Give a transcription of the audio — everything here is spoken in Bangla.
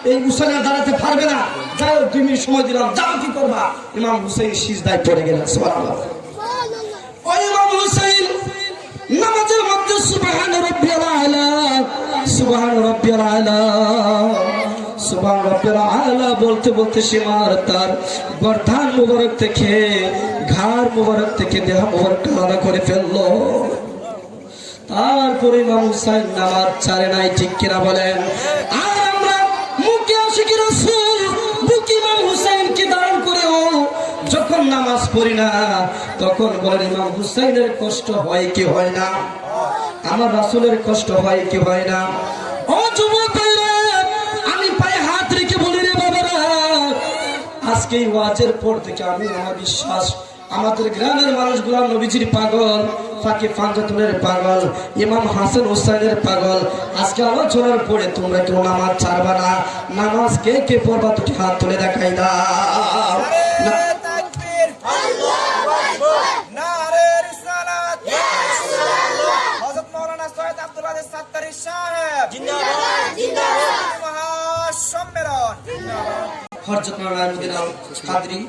এই হুসাইন দাঁড়াতে পারবে না, যাও 2 মিনিট সময় দিলাম, যাও কি করবা। ইমাম হুসাইন সিজদায় পড়ে গেলেন। সুবহানাল্লাহ। ওই ইমাম হুসাইন নামাজের মধ্যে সুবহান রাব্বিয়াল আলা, সুবহান রাব্বিয়াল আলা, সুবহান রাব্বিয়াল আলা বলতে বলতে সীমার তার গর্দান মুবারক থেকে, ঘাড় মুবারক থেকে দেহ মুবারক আলাদা করে ফেললো। তারপরে ইমাম হুসাইন নামাজ ছাড়ে নাই, ঠিক কিনা বলেন? আর আমরা মুখে আশিকি রাসূল বুকে ইমাম হুসাইনকে ধারণ করেও যখন নামাজ পড়ি না, তখন বলেন ইমাম হুসাইনের কষ্ট হয় কি হয় না? আমার রাসূলের কষ্ট হয় কি হয় না? ও যুবক ভাইরা, আমি পায়ে হাত রেখে বলি রে বাবারা, আজকে এই ওয়াজের পর থেকে আমি আমার বিশ্বাস আমাদের গ্রামের মানুষগুলো নবীজির পাগল, ফাঁকে ফাঞ্জাতুলের পাগল, ইমাম হাসান হুসাইনের পাগল। আজকে আলোচনার পরে তোমরা কেউ নামাজ ছাড়বা না। নামাজ কে কে পড়বা দুটি হাত তুলে দেখাই দাও। হযরত মাওলানা কাদরী